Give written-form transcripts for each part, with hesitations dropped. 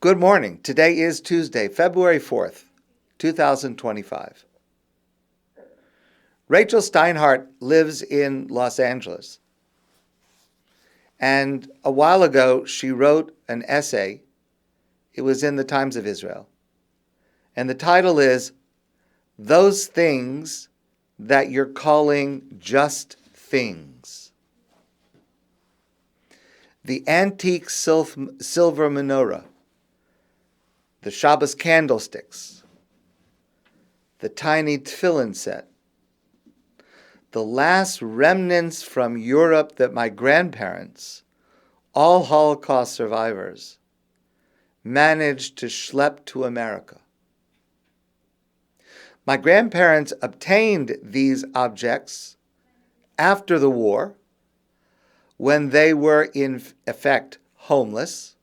Good morning. Today is Tuesday, February 4th, 2025. Rachel Steinhardt lives in Los Angeles. And a while ago, she wrote an essay. It was in the Times of Israel. And the title is, Those Things That You're Calling Just Things. The antique silver menorah, the Shabbos candlesticks, the tiny tefillin set, the last remnants from Europe that my grandparents, all Holocaust survivors, managed to schlep to America. My grandparents obtained these objects after the war, when they were in effect homeless.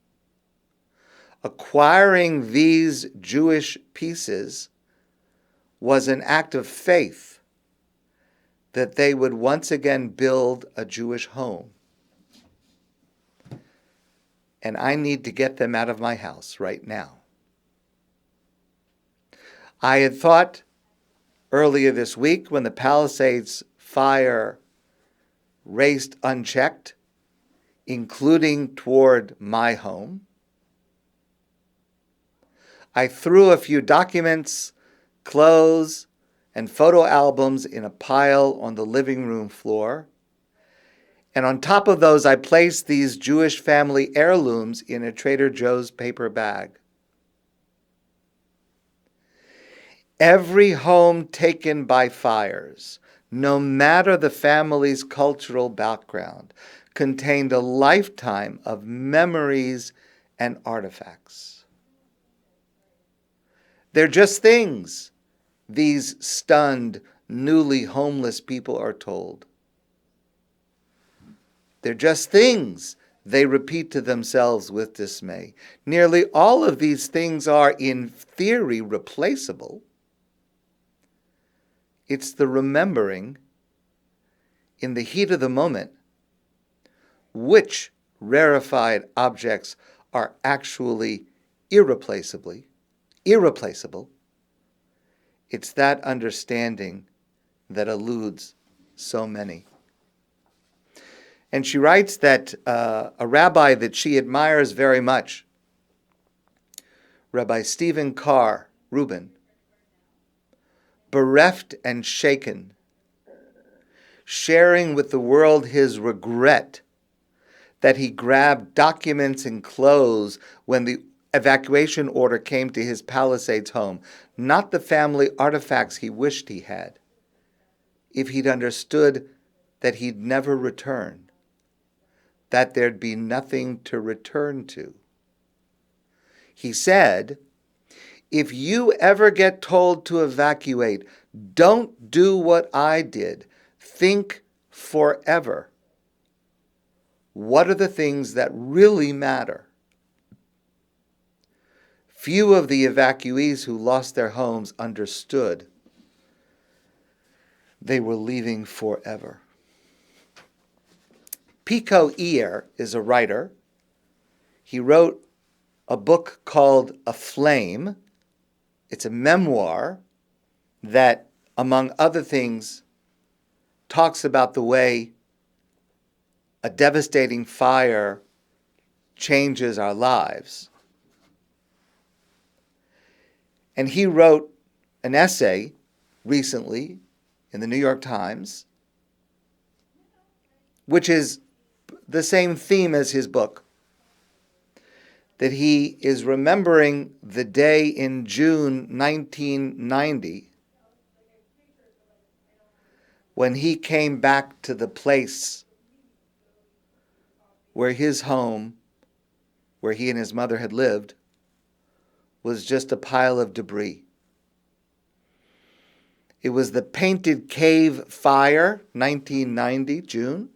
Acquiring these Jewish pieces was an act of faith that they would once again build a Jewish home. And I need to get them out of my house right now. I had thought earlier this week, when the Palisades fire raced unchecked, including toward my home, I threw a few documents, clothes, and photo albums in a pile on the living room floor. And on top of those, I placed these Jewish family heirlooms in a Trader Joe's paper bag. Every home taken by fires, no matter the family's cultural background, contained a lifetime of memories and artifacts. They're just things, these stunned, newly homeless people are told. They're just things, they repeat to themselves with dismay. Nearly all of these things are, in theory, replaceable. It's the remembering, in the heat of the moment, which rarefied objects are actually irreplaceable. It's that understanding that eludes so many. And she writes that a rabbi that she admires very much, Rabbi Stephen Carr Rubin, bereft and shaken, sharing with the world his regret that he grabbed documents and clothes when the evacuation order came to his Palisades home, not the family artifacts he wished he had, if he'd understood that he'd never return, that there'd be nothing to return to. He said, if you ever get told to evacuate, don't do what I did. Think forever. What are the things that really matter? Few of the evacuees who lost their homes understood they were leaving forever. Pico Iyer is a writer. He wrote a book called A Flame. It's a memoir that, among other things, talks about the way a devastating fire changes our lives. And he wrote an essay recently in the New York Times, which is the same theme as his book, that he is remembering the day in June 1990 when he came back to the place where his home, where he and his mother had lived, was just a pile of debris. It was the Painted Cave fire, 1990, June.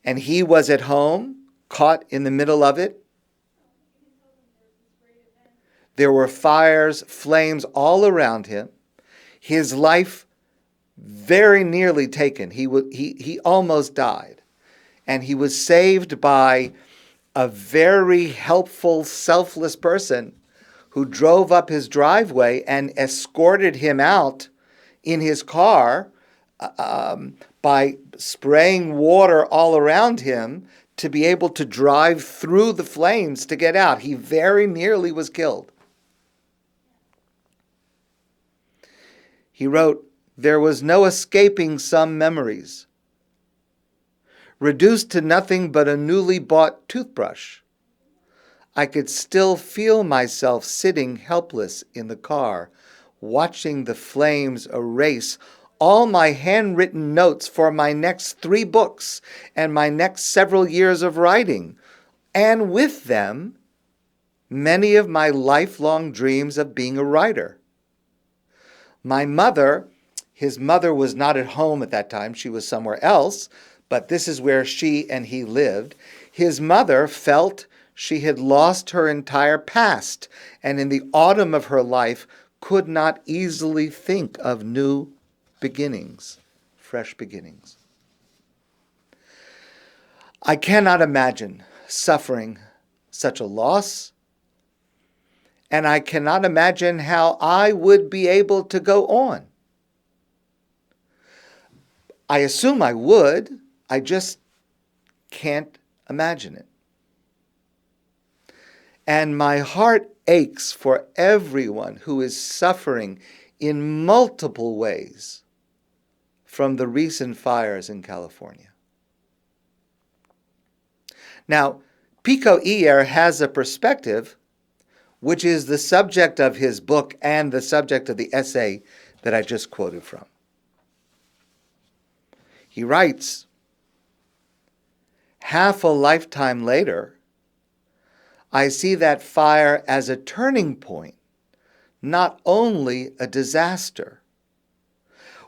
And he was at home, caught in the middle of it. There were fires, flames all around him. His life very nearly taken. He almost died. And he was saved by a very helpful, selfless person who drove up his driveway and escorted him out in his car by spraying water all around him to be able to drive through the flames to get out. He very nearly was killed. He wrote, "There was no escaping some memories. Reduced to nothing but a newly bought toothbrush, I could still feel myself sitting helpless in the car, watching the flames erase all my handwritten notes for my next 3 books and my next several years of writing, and with them, many of my lifelong dreams of being a writer. My mother," his mother was not at home at that time, she was somewhere else, but this is where she and he lived. His mother felt she had lost her entire past, and in the autumn of her life could not easily think of new beginnings, fresh beginnings. I cannot imagine suffering such a loss, and I cannot imagine how I would be able to go on. I assume I would, I just can't imagine it. And my heart aches for everyone who is suffering in multiple ways from the recent fires in California. Now, Pico Iyer has a perspective which is the subject of his book and the subject of the essay that I just quoted from. He writes, "Half a lifetime later, I see that fire as a turning point, not only a disaster.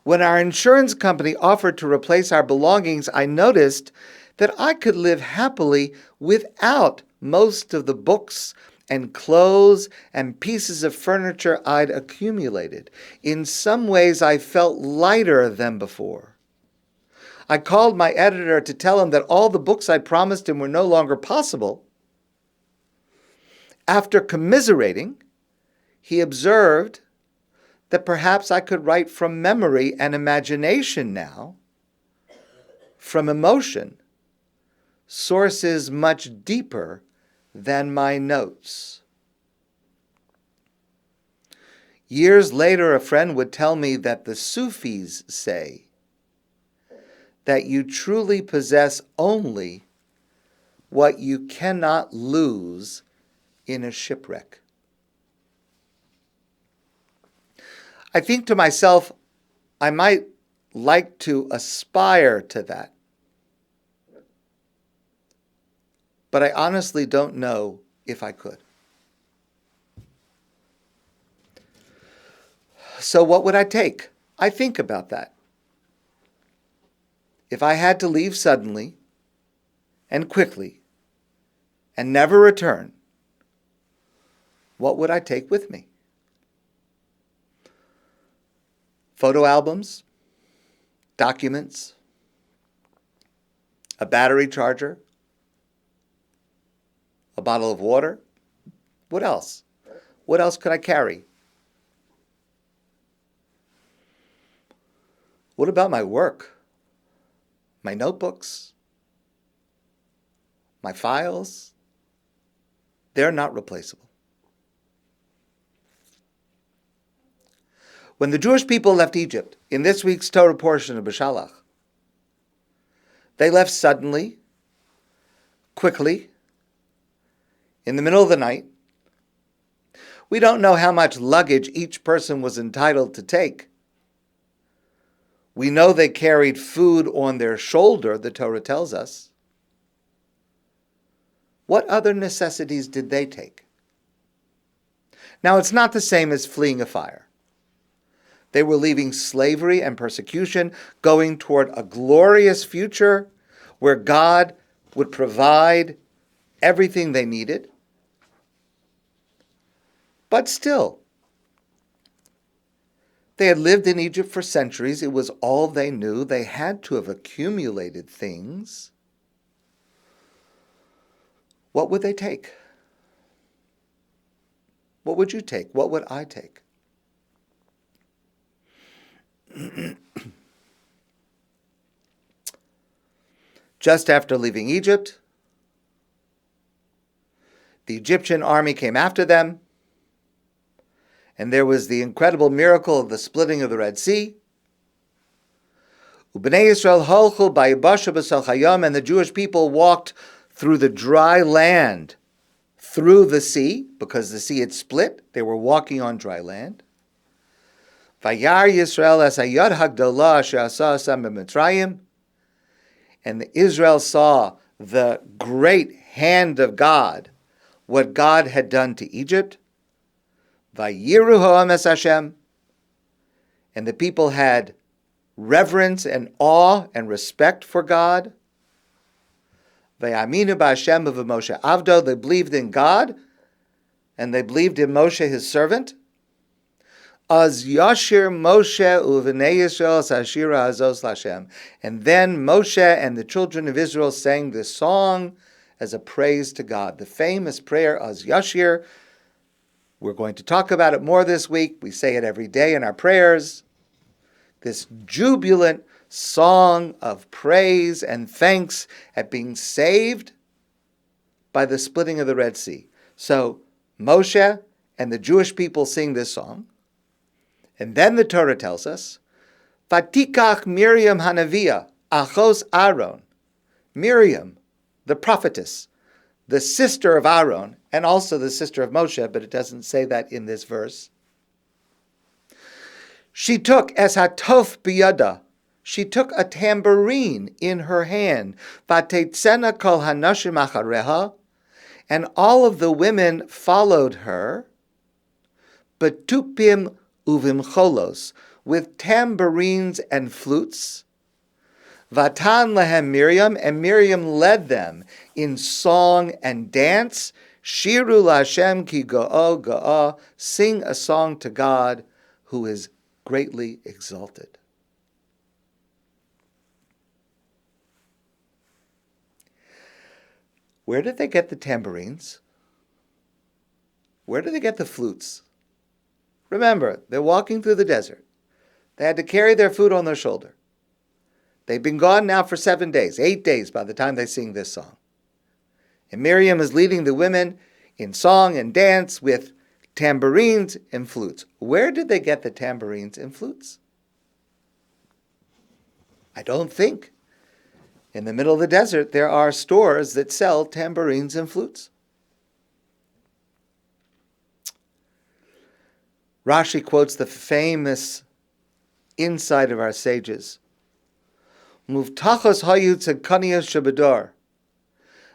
When our insurance company offered to replace our belongings, I noticed that I could live happily without most of the books and clothes and pieces of furniture I'd accumulated. In some ways, I felt lighter than before. I called my editor to tell him that all the books I'd promised him were no longer possible. After commiserating, he observed that perhaps I could write from memory and imagination now, from emotion, sources much deeper than my notes." Years later, a friend would tell me that the Sufis say that you truly possess only what you cannot lose in a shipwreck. I think to myself, I might like to aspire to that. But I honestly don't know if I could. So what would I take? I think about that. If I had to leave suddenly and quickly and never return, what would I take with me? Photo albums, documents, a battery charger, a bottle of water. What else? What else could I carry? What about my work? My notebooks? My files? They're not replaceable. When the Jewish people left Egypt in this week's Torah portion of Beshalach, they left suddenly, quickly, in the middle of the night. We don't know how much luggage each person was entitled to take. We know they carried food on their shoulder, the Torah tells us. What other necessities did they take? Now, it's not the same as fleeing a fire. They were leaving slavery and persecution, going toward a glorious future where God would provide everything they needed. But still, they had lived in Egypt for centuries. It was all they knew. They had to have accumulated things. what would they take? What would you take? What would I take? Just after leaving Egypt, the Egyptian army came after them, and there was the incredible miracle of the splitting of the Red Sea. Ubnei Yisrael holchu b'yabasha b'sel hayam, and the Jewish people walked through the dry land, through the sea, because the sea had split. They were walking on dry land. Vayar Yisrael es hayad hagdalah asher asa asam b'Mitzrayim, and Israel saw the great hand of God, what God had done to Egypt. Vayiru ha'am es Hashem, and the people had reverence and awe and respect for God. Vayaminu b'Hashem v'Moshe avdo, they believed in God, and they believed in Moshe, his servant. Az yashir Moshe u'vnei Yisrael sashira azos l'Hashem. And then Moshe and the children of Israel sang this song as a praise to God. The famous prayer, Az yashir. We're going to talk about it more this week. We say it every day in our prayers. This jubilant song of praise and thanks at being saved by the splitting of the Red Sea. So Moshe and the Jewish people sing this song. And then the Torah tells us, Vatikach Miriam Hanavia, Achos Aaron. Miriam, the prophetess, the sister of Aaron, and also the sister of Moshe, but it doesn't say that in this verse. She took es hatof biyada. She took a tambourine in her hand. Vatetzena kol hanashim achareha. And all of the women followed her. Betupim uvimcholos, with tambourines and flutes. Vatan lehem Miriam, and Miriam led them in song and dance. Shiru laHashem ki go'o go'o, sing a song to God who is greatly exalted. Where did they get the tambourines? Where did they get the flutes? Remember, they're walking through the desert. They had to carry their food on their shoulder. They've been gone now for 7 days, 8 days by the time they sing this song. And Miriam is leading the women in song and dance with tambourines and flutes. Where did they get the tambourines and flutes? I don't think. In the middle of the desert, there are stores that sell tambourines and flutes. Rashi quotes the famous insight of our sages. Muvtachos hayu tzedkaniyos shebedor.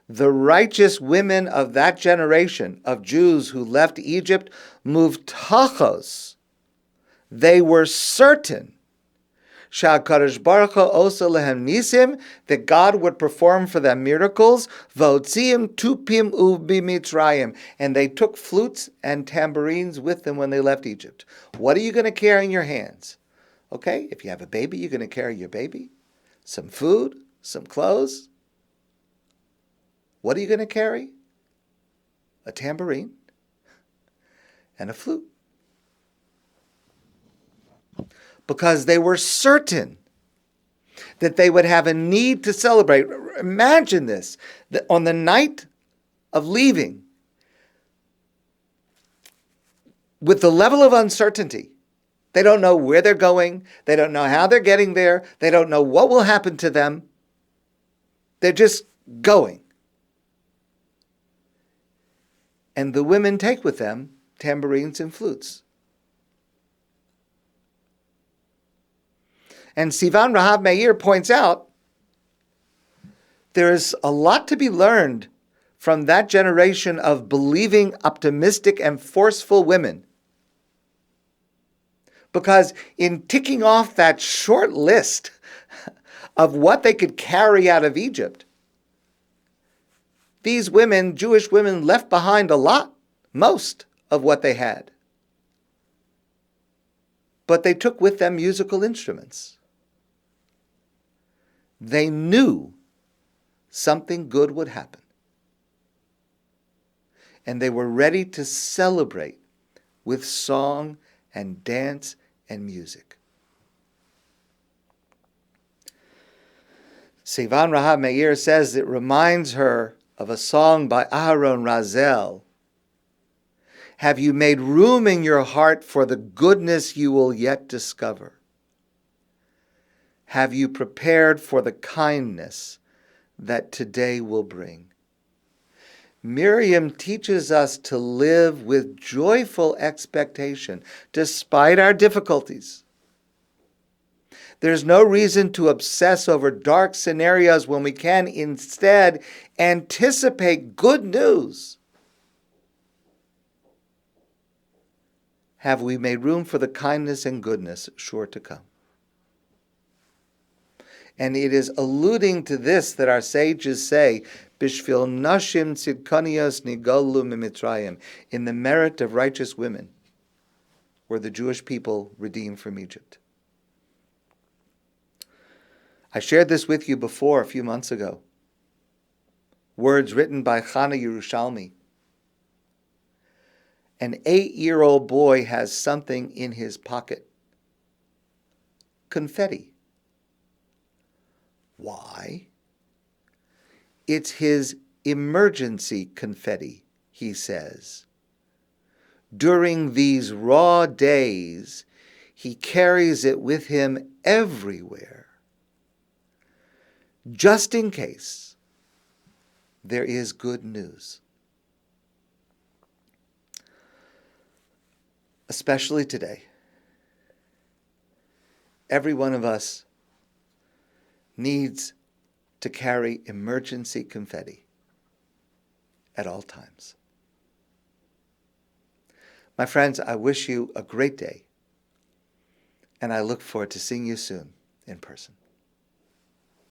The righteous women of that generation of Jews who left Egypt, muvtachos, they were certain Sha'akadosh Baruch Hu osa lehem nisim, that God would perform for them miracles. V'otziim tupim u'bimitzrayim, and they took flutes and tambourines with them when they left Egypt. What are you going to carry in your hands? Okay, if you have a baby, you're going to carry your baby, some food, some clothes. What are you going to carry? A tambourine and a flute. Because they were certain that they would have a need to celebrate. Imagine this, that on the night of leaving, with the level of uncertainty, they don't know where they're going, they don't know how they're getting there, they don't know what will happen to them. They're just going. And the women take with them tambourines and flutes. And Sivan Rahav Meir points out there is a lot to be learned from that generation of believing, optimistic, and forceful women. Because in ticking off that short list of what they could carry out of Egypt, these women, Jewish women, left behind a lot, most of what they had. But they took with them musical instruments. They knew something good would happen. and they were ready to celebrate with song and dance and music. Sivan Rahab Meir says it reminds her of a song by Aharon Razel. Have you made room in your heart for the goodness you will yet discover? Have you prepared for the kindness that today will bring? Miriam teaches us to live with joyful expectation despite our difficulties. There's no reason to obsess over dark scenarios when we can instead anticipate good news. Have we made room for the kindness and goodness sure to come? And it is alluding to this that our sages say, Bishvil nashim tzidkanios nigalu mimitzrayim, in the merit of righteous women were the Jewish people redeemed from Egypt. I shared this with you before a few months ago. Words written by Chana Yerushalmi. An 8-year-old boy has something in his pocket. Confetti. Why? It's his emergency confetti, he says. During these raw days, he carries it with him everywhere, just in case there is good news. Especially today, every one of us needs to carry emergency confetti at all times. My friends, I wish you a great day, and I look forward to seeing you soon in person.